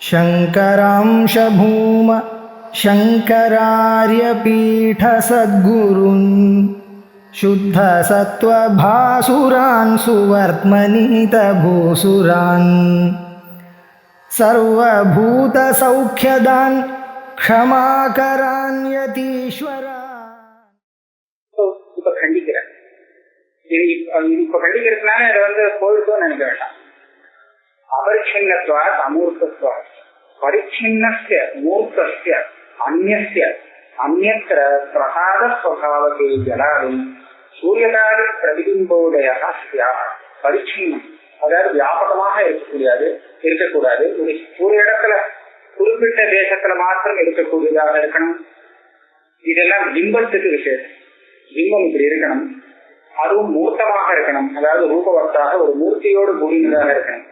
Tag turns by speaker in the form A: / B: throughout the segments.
A: शङ्करांश भूम शङ्करार्यपीठसद्गुरून् शुद्धसत्त्वभासुरान् सुवर्त्मनीतभूसुरान् सर्वभूतसौख्यदान् क्षमाकरान् यतीश्वरान्.
B: இப்ப கண்டிக்கிறேன். இது இப்ப கண்டிக்கிறதுனால அதை போயிட்டோன்னு நினைக்க வேண்டாம். அபரிச்சின்னத்வாத் அமூர்த்தத்வாத் பரிச்சின்னஸ்ய மூர்த்தஸ்ய அந்யஸ்ய அந்யத்ர பிரசாத ஸ்வபாவகே ஜலாதும் சூரியகாரி பிரதிபிம்போதய பரிச்சின்னம், அதாவது வியாபகமாக இருக்கக்கூடாது. ஒரு இடத்துல குறிப்பிட்ட தேசத்துல மாத்திரம் இருக்கக்கூடியதாக இருக்கணும். இதெல்லாம் பிம்பத்துக்கு விசேஷம். பிம்பம் இப்படி இருக்கணும். அதுவும் மூர்த்தமாக இருக்கணும், அதாவது ரூபவத்தாக ஒரு மூர்த்தியோடு கூடியதாக இருக்கணும்.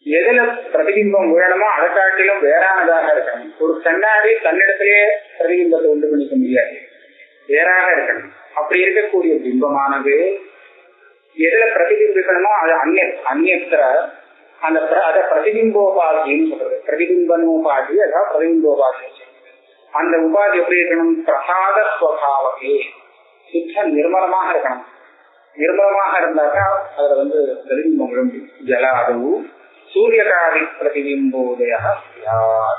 B: எதுல பிரதிபிம்பம் வேணுமோ அதை காட்டிலும் வேறானதாக இருக்கணும். ஒரு கண்ணாடி தன்னிடத்திலேயே பிரதிபிம்பத்தை உண்டு பண்ணிக்க முடியாது, வேறாக இருக்கணும். அப்படி இருக்கக்கூடிய பிம்பமானது எதுல பிரதிபிம்பிக்கணுமோ அது அந்நியத்திர அதை பிரதிபிம்போபாதின்னு சொல்றது. பிரதிபிம்பனோபாதி அதாவது பிரதிபிம்போபாதி. அந்த உபாதி எப்படி இருக்கணும்? பிரசாத ஸ்வபாவகே, சுத்த நிர்மலமாக இருக்கணும். நிர்மலமாக இருந்தாக்கா அதுல பிரதிபிம்பம் விழும். ஜலாதவு சூரியகாரி பிரதிபிம்போதய.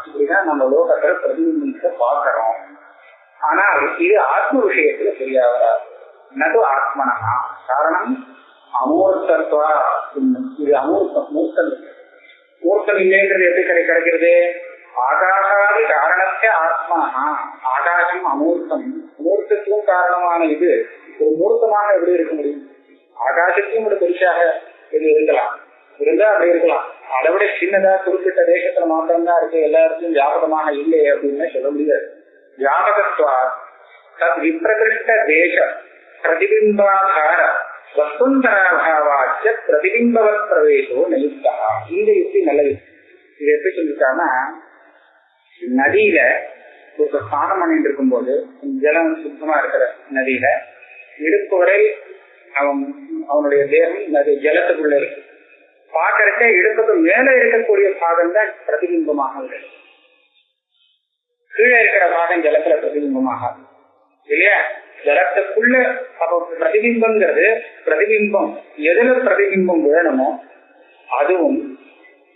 B: இப்படிதான் நம்ம லோகத்துல பிரதிபிம்பத்தை பார்க்கிறோம். ஆனால் இது ஆத்ம விஷயத்துல சரியா வராது. நது ஆத்மனா. காரணம் அமூர்த்தத்வா. இது அமூர்த்தம், மூர்த்தம். மூர்த்தம் இல்லைன்றது எப்படி கிடைக்கிறது? ஆகாசாதி காரணத்தை ஆத்மனா. ஆகாசம் அமூர்த்தம், மூர்த்தத்துக்கும் காரணமான இது ஒரு மூர்த்தமாக எப்படி இருக்க முடியும்? ஆகாசத்தையும் ஒரு பெருசாக இது இருக்கலாம், இருந்தா அப்படி இருக்கலாம். அதை விட சின்னதா குறிப்பிட்ட தேசத்துல மாத்திரம்தான் இருக்கு, எல்லா இடத்துலயும் வியாபகமாக இல்லை அப்படின்னு சொல்ல முடியாது. வியாபகத்வா தத் விப்ரகிருஷ்ட தேச பிரதிபிம்பாதார வஸ்துந்தராபாவாச்ச பிரதிபிம்பவத் பிரவேசோ நயுக்தா. இந்த யுக்தி நல்லது. இது எப்படி சொல்லிட்டான்னா, நதியில ஒரு ஸ்நானம் பண்ணிட்டு இருக்கும் போது ஜலம் சுத்தமா இருக்கிற நதியில இடுப்பு வரை அவனுடைய தேகம் நதி ஜலத்துக்குள்ள இருக்கு. பார்க்கறக்க இடுப்புக்கு மேல இருக்கக்கூடிய பாகம் தான் பிரதிபிம்பமாக உள்ளது, கீழே இருக்கிற பாகம் ஜலத்துல பிரதிபிம்பமாக இல்லையா? ஜலத்துக்குள்ள அப்ப பிரதிபிம்பங்கிறது பிரதிபிம்பம் எதுல பிரதிபிம்பம் வேணுமோ அதுவும்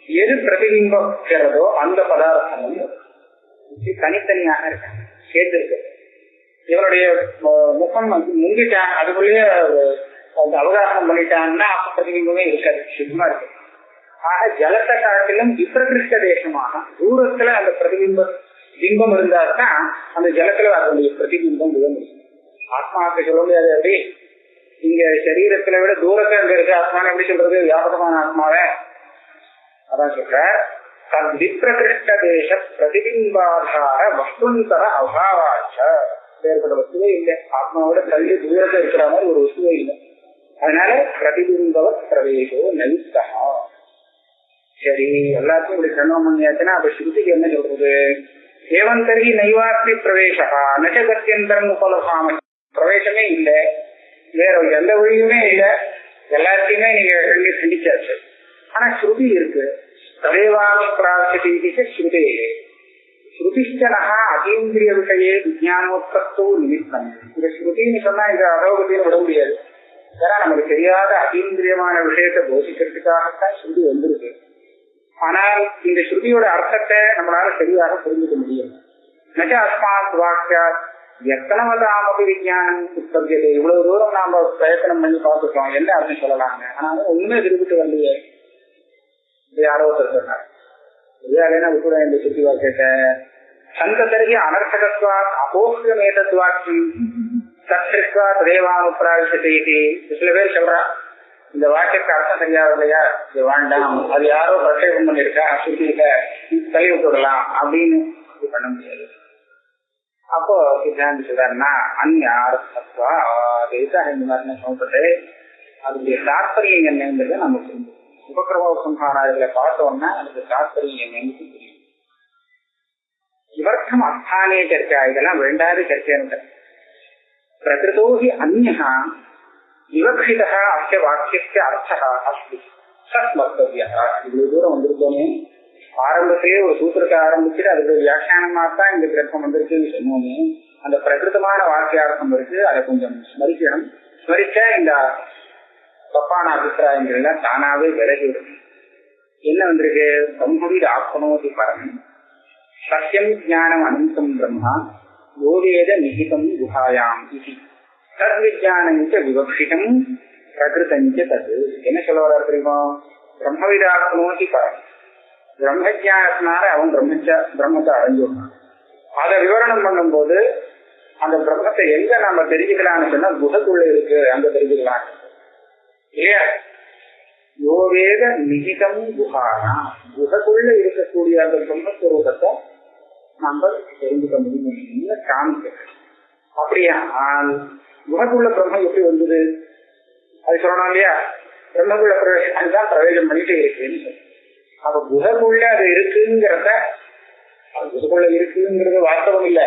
B: எது பிரதிபிம்பக்கிறதோ அந்த பதார்த்தமும் தனித்தனியாக இருக்க சேர்த்து இருக்கு. இவருடைய முகம் முங்கிட்டான், அதுக்குள்ளேயே அவகாசம் பண்ணிட்டாங்கன்னா அப்ப பிரதிபிம்பமே இருக்காது, சுத்தமா இருக்கு. ஆக ஜலத்தை காட்டிலும் விப்ரகிருஷ்ட தேசமாக தூரத்துல அந்த பிம்பம் இருந்தால்தான் அந்த ஜலத்துல அதனுடைய பிரதிபிம்பம் விட முடியும். ஆத்மாவுக்கு சொல்ல முடியாது. அப்படி இங்க சரீரத்துல விட தூரத்துல அங்க இருக்கு ஆத்மான்னு எப்படி சொல்றது? வியாபகமான ஆத்மாவே அதான் சொல்ற. தன் விப்ரகிருஷ்ட தேச பிரதிபிம்பாதார வஸ்துந்தர அபாவாச்ச. வேறுபட்ட வஸ்துவே இல்லை, ஆத்மாவோட தள்ளி தூரத்துல இருக்கிற மாதிரி ஒரு வஸ்துவே இல்லை. அதனால பிரதிபிம்பவ பிரவேசோ நயுக்தா. சரி, எல்லாத்தையும் இப்படி கண்ணம் பண்ணியாச்சுன்னா அப்ப ஸ்ருதிக்கு என்ன சொல்றது? ஏவந்தர்கி நைவாஸ்தி பிரவேசா நச்ச கத்தியந்தரம் உபலசாம. பிரவேசமே இல்லை, வேற எந்த வழியுமே இல்லை, எல்லாத்தையுமே நீங்க கண்டிச்சாச்சு. ஆனா ஸ்ருதி இருக்கு. ததேவாபிப்பிரார்த்ததீதி ஸ்ருதே ஸ்ருதிஷ்டனஹா அதீந்திரிய விஷயே விஜயானோத்பத்தோ நிமித்தம். இந்த ஸ்ருதின்னு சொன்னா இந்த அதோகத்தையும் விட முடியாது. ஏன்னா நமக்கு தெரியாத அதீந்திரியமான விஷயத்தை போதிக்கிறதுக்காகத்தான் ஸ்ருதி வந்திருக்கு. ஆனால் இந்த ஸ்ருதியோட அர்த்தத்தை நம்மளால சரியாக புரிஞ்சுக்க முடியும். நச்ச அஸ்மாத் வாக்கியா எத்தனவதாமபி விஜயானம் உற்பத்தியது. இவ்வளவு தூரம் நாம பிரயத்தனம் பண்ணி பார்த்துட்டோம், என்ன அர்த்தம் சொல்லலாங்க, ஆனாலும் உண்மை திருப்பிட்டு வரலையே. யாரோ சொன்னார், இல்லையா விட்டுட இந்த ஸ்ருதி வாக்கியத்தை. சந்ததர்கி அனர்த்தகத்வாத் அபோக்ஷமேதத்வாக்கியம் சத்ருத்வா ததேவானுப்ராவிசதே. சில பேர் சொல்றா இந்த வாக்கியத்துக்கு அர்த்தம் சரியாக இல்லையா, இது வேண்டாம், அது யாரோ பிரத்யேகம் பண்ணிருக்கா, ஸ்ருதியில தள்ளி விட்டுடலாம் அப்படின்னு பண்ண முடியாது. அப்போ சித்தாந்தி சொல்றாருன்னா அந்நியார்த்தத்வா இந்த மாதிரி சொல்லப்பட்டு அதுடைய தாற்பயம் என்னங்கிறத நம்ம புரிஞ்சு உபக்கிரம சம்ஹாராதிகளை பார்த்தோம்னா அதுக்கு தாற்பயம் என்னன்னு தெரியும். இவர்த்தம் அஸ்தானே சர்ச்சா, இதெல்லாம் வேண்டாத சர்ச்சை. பிரகிருதோஹி அந்யஹா விவக்ஷிதः அஸ்ய வாக்கியஸ்ய அர்த்தः அஸ்தி சத் வக்தவ்யः. இவ்வளவு தூரம் வந்திருக்கோமே, ஆரம்பத்திலேயே ஒரு சூத்திரத்தை ஆரம்பிச்சுட்டு அதுக்கு வியாக்கியானமாத்தான் இந்த கிரந்தம் வந்திருக்குன்னு சொன்னோமே, அந்த பிரகிருதமான வாக்கியார்த்தம் இருக்கு. அதை கொஞ்சம் ஸ்மரிக்கணும். ஸ்மரிச்சா இந்த தப்பான அபிப்பிராயங்கள் எல்லாம் தானாவே விலகி விடும். என்ன வந்திருக்கு? பிரம்மவித் ஆப்னோதி பரம் சத்தியம் ஞானம் அனந்தம் பிரம்மா யோவேத நிகிதம் குஹாயாம் இது தத் விஜானஞ்ச விவக்ஷிதம் பிரகிருதஞ்ச தது. என்ன சொல்ல வர தெரியுமா? பிரம்மவித் ஆப்னோதி பரம், பிரம்மஜானத்தினால அவன் பிரம்மத்தை அடைஞ்சுடுறான். அதை விவரணம் பண்ணும் போது அந்த பிரம்மத்தை எங்க நாம தெரிஞ்சுக்கலாம்னு சொன்னா குஹக்குள்ள இருக்கு, அங்க தெரிஞ்சுக்கலாம் இல்லையா? யோவேத நிகிதம் குஹானா, குஹக்குள்ள இருக்கக்கூடிய அந்த பிரம்மஸ்வரூபத்தை நம்ம தெரிஞ்சுக்க முடியும் காமிக்க. அப்படியா? குஹக்குள்ள பிரம்மம் எப்படி வந்தது அது சொல்லணும் இல்லையா? பிரம்மக்குள்ள பிரவேசம் தான் பிரவேசம் பண்ணிட்டு இருக்குன்னு சொல்லி, அப்ப குஹக்குள்ள அது இருக்குங்கிறத, குஹக்குள்ள இருக்குங்கிறது வாஸ்தவம் இல்ல,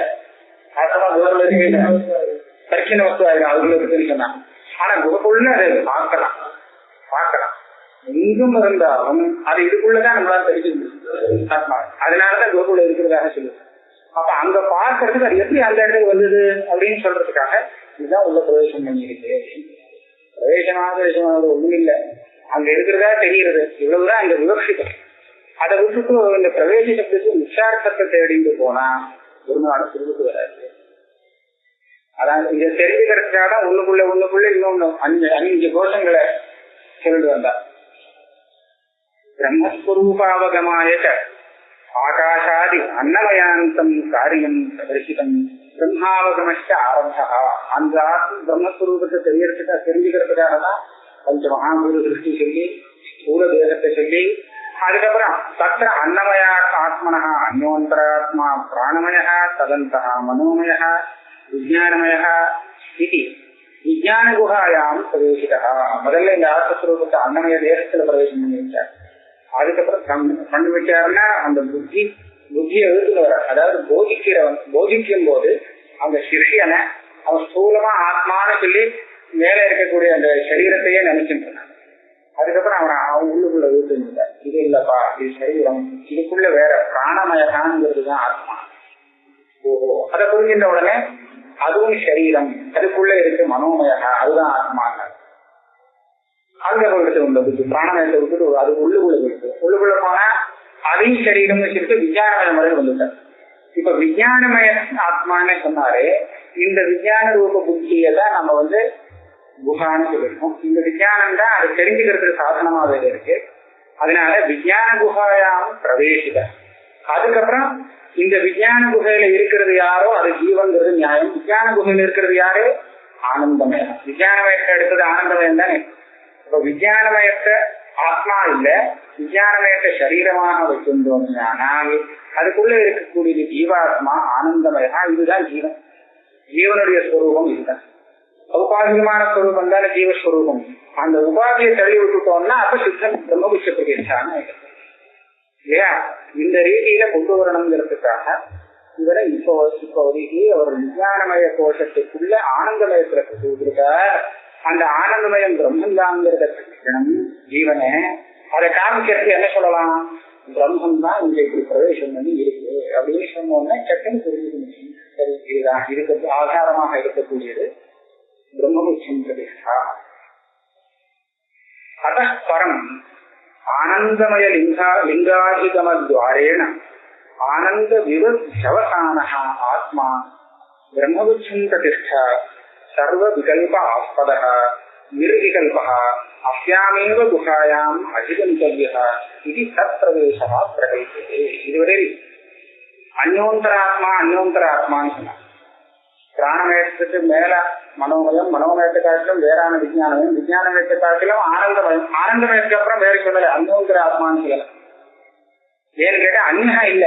B: வாஸ்தவம் குஹக்குள்ள இருக்கு தரிசன வஸ்து ஆயிடும் அதுக்குள்ள இருக்குன்னு சொன்னா. ஆனா குஹக்குள்ள அதை பார்க்கலாம் எங்கும் இருந்தாலும் அது இதுக்குள்ளதான் நம்மளால தெரிஞ்சு முடியும். அதனாலதான் குஹக்குள்ள இருக்கிறதாக சொல்லுது. அப்ப அங்க பார்க்கறதுக்கு அது எப்படி அந்த இடத்துக்கு வந்தது அப்படின்னு சொல்றதுக்காக இதுதான் உள்ள பிரவேசம் பண்ணிருக்கு. பிரவேசமாக ஒண்ணும் இல்லை, அங்க இருக்கிறதா தெரிகிறது, இவ்வளவுதான் அங்க விவக்ஷிதம். அதை விட்டுட்டு இந்த பிரவேச சப்தத்துக்கு உச்சாரத்தை தேடிட்டு போனா ஒரு நாள் திருவிட்டு வராது. அதான் இதை தெரிஞ்சுக்கிறதுக்காக உள்ளுக்குள்ள இன்னொன்னு 5 கோஷங்களை சொல்லிட்டு வந்தா. பிரம்மஸ்வரூபாவகமாய ஆகாஷாதி அன்னமயாந்தம் காரியம் பிரதர்சிதம் பிரம்மாவகமச்ச ஆரம்பா. அந்த பிரம்மஸ்வரூபத்தை தெரிஞ்சுக்கிறதுக்காக தான் பஞ்ச மகாபூத திருஷ்டி சொல்லி ஸ்தூல தேசத்தை சொல்லி, அதுக்கப்புறம் தத்திர அன்னமயா ஆத்மனா அந்யோந்தராத்மா பிராணமய ததந்தா மனோமய விஜயானமய இது விஜயான குஹாயாம் பிரவேசிதா. முதல்ல இந்த ஆத்மஸ்வரூபத்தை அன்னமய தேசத்துல பிரவேசம் பண்ணி வச்சார். அதுக்கப்புறம் பண்ணி வச்சாருன்னா அந்த புத்தியை எழுதுல வர, அதாவது போதிக்கும் போது அந்த சிஷியனை அவன் ஸ்தூலமா ஆத்மான்னு சொல்லி மேல இருக்கக்கூடிய அந்த சரீரத்தையே நினைச்சுட்டு, அதுக்கப்புறம் அவன் உள்ளுக்குள்ள வீட்டுட்டார். இது இல்லப்பா, இது சரீரம், இதுக்குள்ள வேற பிராணமயகான்ங்கிறதுதான் ஆத்மா. ஓஹோ, அதை புரிஞ்சின்ற உடனே அதுவும் சரீரம், அதுக்குள்ள இருக்கு மனோமயகா, அதுதான் ஆத்மாங்க. அங்க போயிட்டு உண்டு பிராணமயத்தை விட்டுட்டு அது உள்ளுக்குள்ள போனா அதையும் சரீரம்னு சொல்லிட்டு விஞ்ஞானமய முறை வந்துட்டார். இப்ப விஞ்ஞானமய ஆத்மான்னு சொன்னாரு, இந்த விஞ்ஞான ரூப புத்தியை தான் நம்ம குஹான்னு சொல்லிருக்கோம். இந்த விஞ்ஞானம் தான் அதை தெரிஞ்சுக்கிறதுக்கு சாதனமாவே இருக்கு. அதனால விஞ்ஞான குஹாயாம் பிரவேசித. அதுக்கப்புறம் இந்த விஞ்ஞான குகையில இருக்கிறது யாரோ அது ஜீவன்கிறது நியாயம். விஞ்ஞான குகையில இருக்கிறது யாரு? ஆனந்தமயம். விஞ்ஞானமயத்தை எடுத்தது ஆனந்தமயம் தானே. இப்ப விஞ்ஞானமயத்தை ஆத்மா இல்ல, விஞ்ஞானமயத்தை சரீரமாக வச்சிருந்தோம்னால் அதுக்குள்ள இருக்கக்கூடியது ஜீவாத்மா ஆனந்தமயா. இதுதான் ஜீவன், ஜீவனுடைய ஸ்வரூபம் இதுதான். உபாதிகமான ஸ்வரூபம் தானே ஜீவஸ்வரூபம். அந்த உபாதியை தள்ளி விட்டுட்டோம்னா அப்ப சித்தம் பிரம்மபுஷ பிரகேசான இல்லையா? இந்த ரீதியில கொண்டு வரணுங்கிறதுக்காக இவரை இப்போதைக்கு அவர் விஞ்ஞானமய கோஷத்துக்குள்ள ஆனந்தமயத்துல கொடுத்திருக்கார். அந்த ஆனந்தமயம் பிரம்மந்தாங்கிறத கட்டிக்கணும் ஜீவனை. அதை காமிக்கிறது என்ன சொல்லலாம்? பிரம்மம் தான் இங்க இப்படி பிரவேசம் பண்ணி இருக்கு அப்படின்னு சொன்னோம்னா சட்டம் புரிஞ்சுக்கணும். சரி, இதுதான் இருக்கிறது ஆதாரமாக இருக்கக்கூடியது பிரம்மபுஷம் பிரதிஷ்டா. அதரம் ஆனந்தமய லிங்காதிகமத்வாரேண ஆனந்த விவசான ஆத்மா பிரம்மபுஷம் பிரதிஷ்டா சர்வ விகல்ப ஆஸ்பத நிர்விகல்ப அஸ்யாமேவ குஹாயாம் அதிகந்தவ்யः இது சத்பிரவேச பிரகல்பதே. இதுவரை அந்யோந்தராத்மான்னு சொன்னார். பிராணமயத்துக்கு மேல மனோமயம், மனோமயத்தை காட்டிலும் வேறான விஞ்ஞானமயம், விஞ்ஞானமயத்தை காட்டிலும் ஆனந்தமயம், ஆனந்தமயத்துக்கு அப்புறம் வேற சொல்லல அந்யோந்தர ஆத்மான்னு சொல்லல. ஏன்னு கேட்டா அந்நியா இல்ல,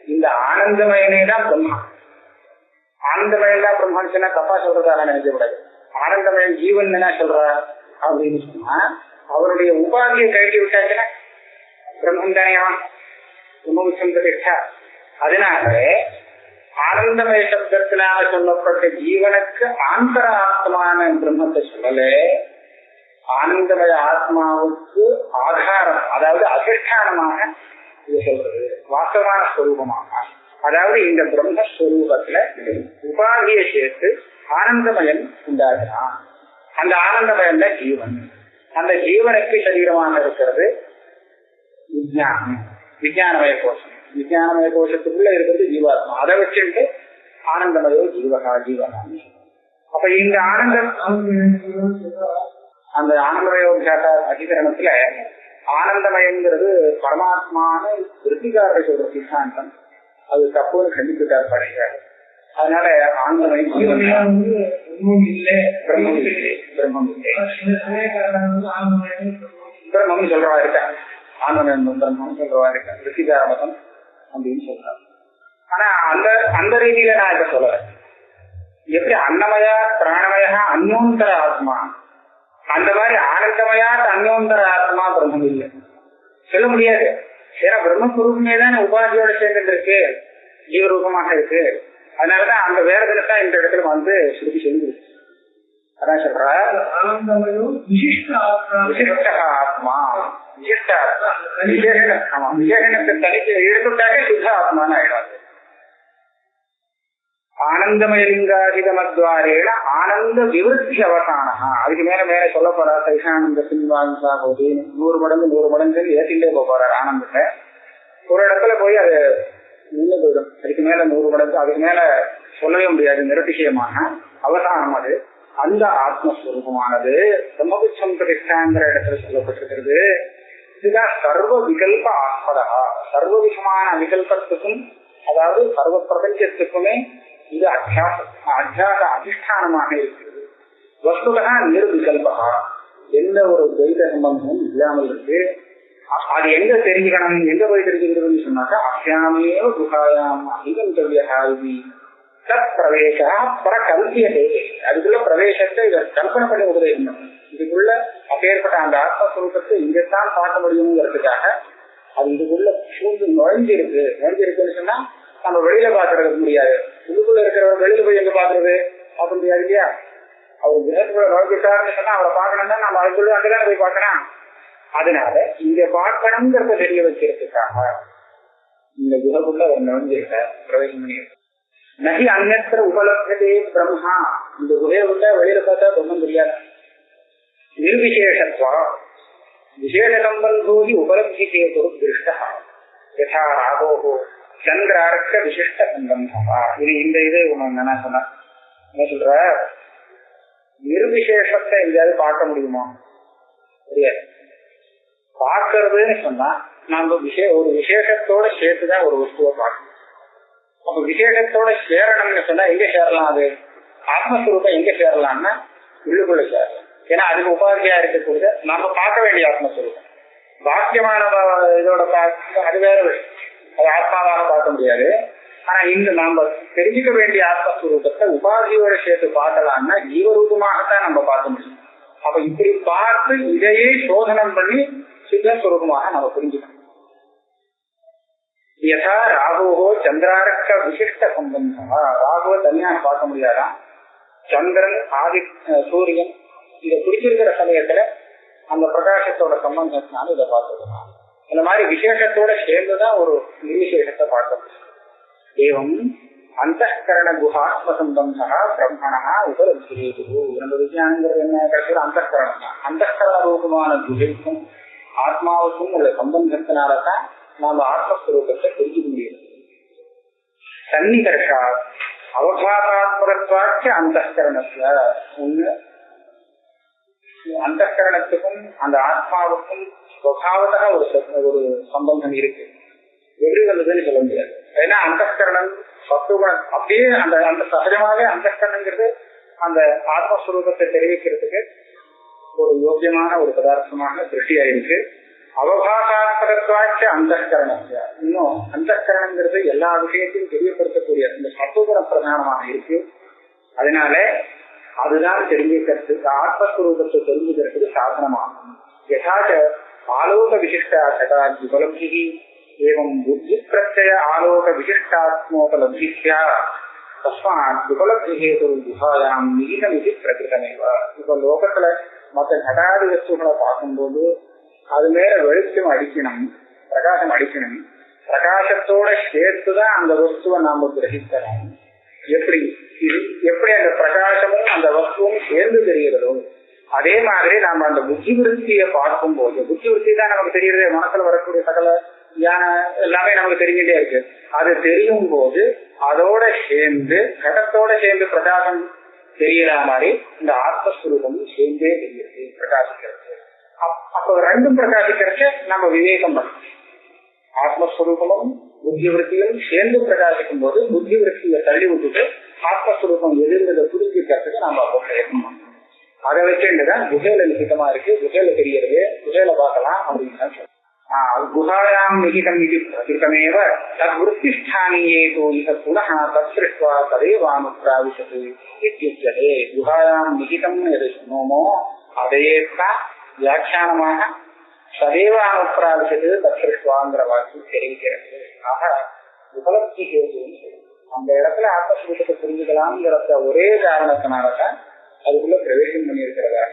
B: இந்த ஆனந்தமயனே தான் பிரம்மா. ஆனந்தமயம் தான் பிரம்மான்னு சொன்னா தப்பா சொல்றதாக நினைக்க கூடாது. ஆனந்தமயம் ஜீவன் என்ன சொல்ற அப்படின்னு சொன்னா அவருடைய உபாதியை கழட்டி விட்டாச்சுன்னா பிரம்மம் தானேவா பிரம்மபுஷம் பிரதிஷ்டா. அதனால ஆனந்தமய சப்தத்தினால சொல்லப்பட்ட ஜீவனுக்கு ஆந்தர ஆத்மான பிரம்மத்தை சொல்லல, ஆனந்தமய ஆத்மாவுக்கு ஆதாரம் அதாவது அதிஷ்டானமாக இது சொல்றது வாஸ்தவான ஸ்வரூபமாக. அதாவது இந்த பிரம்மஸ்வரூபத்துல உபாதியை சேர்த்து ஆனந்தமயம் உண்டாகிறான். அந்த ஆனந்தமயம் தான் ஜீவன். அந்த ஜீவனுக்கு சரீரமாக இருக்கிறது விஞ்ஞானம், விஞ்ஞானமய கோஷம். விஞ்ஞானமய கோஷத்துக்குள்ள இருக்கிறது ஜீவாத்மா. அதை வச்சுட்டு ஆனந்தமயோ ஜீவகா ஜீவகா. அப்ப இந்த அந்த ஆனந்தமயோத்தியாச அதிகரணத்துல ஆனந்தமயங்கிறது பரமாத்மான விருத்திகாரர் சொல்ற சித்தாந்தம். அது தப்புன்னு கண்டிப்பிட்டார் படிக்கிறார். அதனால ஆனந்தமயம் பிரம்மம் இல்லை பிரம்மம் சொல்றவா இருக்க, ஆனந்தமயம் பிரம்மம் சொல்றவா இருக்க, விருத்திகார மதம் அப்படின்னு சொல்றாரு. ஆனா அந்த ரீதியில நான் இப்ப சொல்றேன். எப்படி அன்னமயா பிராணமயா அந்யோந்தர ஆத்மா, அந்த மாதிரி ஆனந்தமயா அந்யோந்தர ஆத்மா பிரம்மம் இல்லை சொல்ல முடியாது. ஏன்னா பிரம்மஸ்வரூபமே தான் உபாதியோட சேர்ந்து இருக்கு, ஜீவரூபமாக இருக்கு. அதனாலதான் அந்த வேறதுலதான் இந்த இடத்துல வந்து சுருக்கி சொல்லி அதான் சொல்ற விசிஷ்ட ஆத்மா. விசிஷ்ட விசேஷணத்தை தனித்து எடுத்துட்டாக்க சுத்த ஆத்மான்னு ஆயிடாது. ஆனந்தமயலிங்காதிகமத்வாரேன ஆனந்த விவருத்தி அவசானா. அதுக்கு மேல மேல சொல்ல போறா சைஷானந்த சின்வாங்கா போது 100 மடங்கு ஏற்றிலே போறாரு ஆனந்தத்தை. ஒரு இடத்துல போய் அது நின்று போயிடும். அதுக்கு மேல 100 மடங்கு, அதுக்கு மேல சொல்லவே முடியாது. நிரதிசயமான அவசானம் அது. அந்த ஆத்மஸ்வரூபமானது பிரம்மபுச்சம் பிரதிஷ்டாங்கிற இடத்துல சொல்லப்பட்டிருக்கிறது. இதுதான் சர்வ விகல்ப ஆஸ்பதா. சர்வ விதமான விகல்பத்துக்கும், அதாவது சர்வ பிரபஞ்சத்துக்குமே இது அத்தியாச அதிஷ்டானமாக இருக்கிறது. வஸ்துதா நிர்விகல்பகா, எந்த ஒரு துவைத சம்பந்தமும் இல்லாமல் இருக்கு. அது எங்க தெரிஞ்சுக்கணும், எங்க போய் தெரிஞ்சுக்கிறதுன்னு சொன்னாக்கா அஸ்யாமேவ குஹாயாம் அதிகந்தவ்யஹாவி தத் பிரவேசா பரகல்பியதே. அதுக்குள்ள பிரவேசத்தை இதை கல்பனை பண்ணி உபதேசம். இதுக்குள்ள அப்பேற்பட்ட அந்த ஆத்மஸ்வரூபத்தை இங்கத்தான் பார்க்க முடியுங்கிறதுக்காக அது இதுக்குள்ள சூழ்ந்து நுழைஞ்சிருக்குன்னு சொன்னா நம்ம வெளியில பாக்குறது முடியாது. உள்ளுக்குள்ள இருக்கிறவர் வெளியில போய் எங்க பாக்குறது பார்க்க முடியாது இல்லையா? அவர் கிரகத்துக்குள்ள நுழைஞ்சிட்டாருன்னு சொன்னா அவரை பார்க்கணும்னா நம்ம அதுக்குள்ள அங்கதானே போய் பார்க்கணும். அதனால இங்க பார்க்கணுங்கிறத தெரிய வச்சிருக்காங்க. இந்த குஹைக்குள்ள அவர் நுழைஞ்சிருக்க பிரவேசம் பண்ணியிருக்க. நகி அந்நத்திர உபலப்ததே பிரம்மா. இந்த குஹைக்குள்ள வெளியில பார்த்தா பிரம்மம் தெரியாது. நிர்விசேஷத்வா விசேஷ சம்பந்தோகி உபலப்தி சேது திருஷ்டா யதா ராகோஹோ சந்திரார்க்க விசிஷ்ட சம்பந்தா. இந்த இது என்ன சொன்ன என்ன சொல்ற, நிர்விசேஷத்தை எங்கேயாவது பார்க்க முடியுமா? தெரியாது. பார்க்கறதுன்னு சொன்னா நாம ஒரு விசேஷத்தோட சேர்த்துதான் ஒரு வஸ்துவை பார்க்கணும். அப்ப விசேஷத்தோட சேரணும்னு சொன்னா எங்க சேரலாம்? அது ஆத்மஸ்வரூபம் எங்க சேரலாம்னா உள்ளுக்குள்ள சேரலாம். ஏன்னா அதுக்கு உபாதியா இருக்கக்கூடிய நம்ம பார்க்க வேண்டிய ஆத்மஸ்வரூபம் பாக்கியமான இதோட அது வேற, அது ஆத்மாவாக பார்க்க முடியாது. ஆனா இந்த நாம தெரிஞ்சுக்க வேண்டிய ஆத்மஸ்வரூபத்தை உபாதியோட சேர்த்து பார்க்கலாம்னா ஜீவரூபமாகத்தான் நம்ம பார்க்க முடியும். அப்ப இப்படி பார்த்து இதையே சோதனம் பண்ணி சித்தஸ்வரூபமாக நம்ம புரிஞ்சுக்கணும். யதா ராகுவோ சந்திரார்க்க விசிஷ்ட சம்பந்தம். ராகுவ தனியாக பார்க்க முடியாதான். சந்திரன் சூரியன் இதை பிடிச்சிருக்கிற சமயத்துல அந்த பிரகாசத்தோட சம்பந்தத்தினால இதை பார்த்துக்கலாம். இந்த மாதிரி விசேஷத்தோட சேர்ந்துதான் ஒரு நிர்விசேஷத்தை பார்க்க முடியும். ஏவம் அந்தகரண குஹாத்ம சம்பந்தா பிரம்மணா உபலப்தியேது. நம்ம விஞ்ஞானங்கிறது என்ன? கிடைக்கிற அந்தகரணம் தான். அந்தகரண ரூபமான குஹைக்கும் ஆத்மாவுக்கும் உள்ள சம்பந்தத்தினாலதான் நாம ஆத்மஸ்வரூபத்தை தெரிஞ்சுக்க முடியும். சன்னிகர்ஷா அவபாதாத்மகத்வாச்ச அந்தகரணத்துல ஒண்ணு அந்தகரணத்துக்கும் அந்த ஆத்மாவுக்கும் சுபாவதா ஒரு சம்பந்தம் இருக்கு. எப்படி வந்ததுன்னு சொல்ல முடியாது. ஏன்னா அந்தகரணம் சத்துவகுணம் அப்படியே அந்த அந்த சகஜமாவே அந்தகரணங்கிறது அந்த ஆத்மஸ்வரூபத்தை தெரிவிக்கிறதுக்கு ஒரு யோக்கியமான ஒரு பதார்த்தமாக திருஷ்டியாயிருக்கு. அவபாசாத்மகத்வாச்ச அந்தகரணம். இன்னும் அந்தகரணங்கிறது எல்லா விஷயத்தையும் தெரியப்படுத்தக்கூடிய இந்த சத்துவகுண பிரதானமாக இருக்கு. அதனால அதுதான் தெரிஞ்சுக்கிறதுக்கு ஆத்மஸ்வரூபத்தை தெரிஞ்சுக்கிறதுக்கு சாதனமாகும். யதாச்ச ஆலோக விசிஷ்டா சதாஜி உபலப்தி ஏவம் புத்தி பிரத்யய ஆலோக விசிஷ்டாத்மோபலப்தி தஸ்மாத் உபலப்தி ஹேது குஹாயாம் நிகிதமிதி பிரகிருதமேவ. இப்ப லோகத்துல மற்ற கடாதி வஸ்துகளை பார்க்கும்போது அது மேல வெளிச்சம் அடிக்கணும், பிரகாசம் அடிக்கணும். பிரகாசத்தோட சேர்த்துதான் அந்த வஸ்துவை நாம கிரகிக்கிறோம். எப்படி எப்படி அந்த பிரகாசமும் அந்த வஸ்துவும் சேர்ந்து தெரிகிறதோ அதே மாதிரி நாம அந்த புத்தி விருத்தியை பார்க்கும் போது, புத்தி விருத்தி தான் நமக்கு தெரியுது, மனசுல வரக்கூடிய சகல ஞான எல்லாமே நமக்கு தெரிஞ்சுட்டே இருக்கு. அது தெரியும் போது அதோட சேர்ந்து கடத்தோட சேர்ந்து பிரகாசம் தெரியற மாதிரி இந்த ஆத்மஸ்வரூபமும் சேர்ந்தே தெரியுது, பிரகாசிக்கிறது. அப்ப ரெண்டும் பிரகாசிக்கிறச்சு நம்ம விவேகம் பண்ணணும். ஆத்மஸ்வரூபமும் புத்தி விருத்தியும் சேர்ந்து பிரகாசிக்கும் போது புத்தி விருத்தியை தள்ளி விட்டுட்டு ஆத்மஸ்வரூபம் எதிர்ந்ததை புரிஞ்சுக்கிறதுக்கு நம்ம அப்போ பிரயத்னம் பண்ணணும். அதை வச்சுட்டுதான் குகையில நிகிதமா இருக்கு, குகையில தெரியறது, குகையில பார்க்கலாம் அப்படின்னு குஹாயாம் நிகிதம் இது பிரதிகமேவ தத் விருத்திஸ்தானியேதோ இத புனः தத்ருஷ்ட்வா ததேவானுப்ராவிஷது இத்யுச்யதே. குஹாயாம் நிகிதம் எது சொன்னோமோ அதையே தான் வியாக்கியானமாக சதேவ அனுப்ராவிஷது தத்ருஷ்ட்வாங்கிற வாக்கு தெரிவிக்கிறது. ஆக உபலப்தி ஹேதுன்னு சொல்லுது. அந்த இடத்துல ஆத்மஸ்வரூபத்தை புரிஞ்சுக்கலாம்ங்கிற ஒரே காரணத்தினாலதான் அதுக்குள்ள பிரவேசம் பண்ணியிருக்கிறதா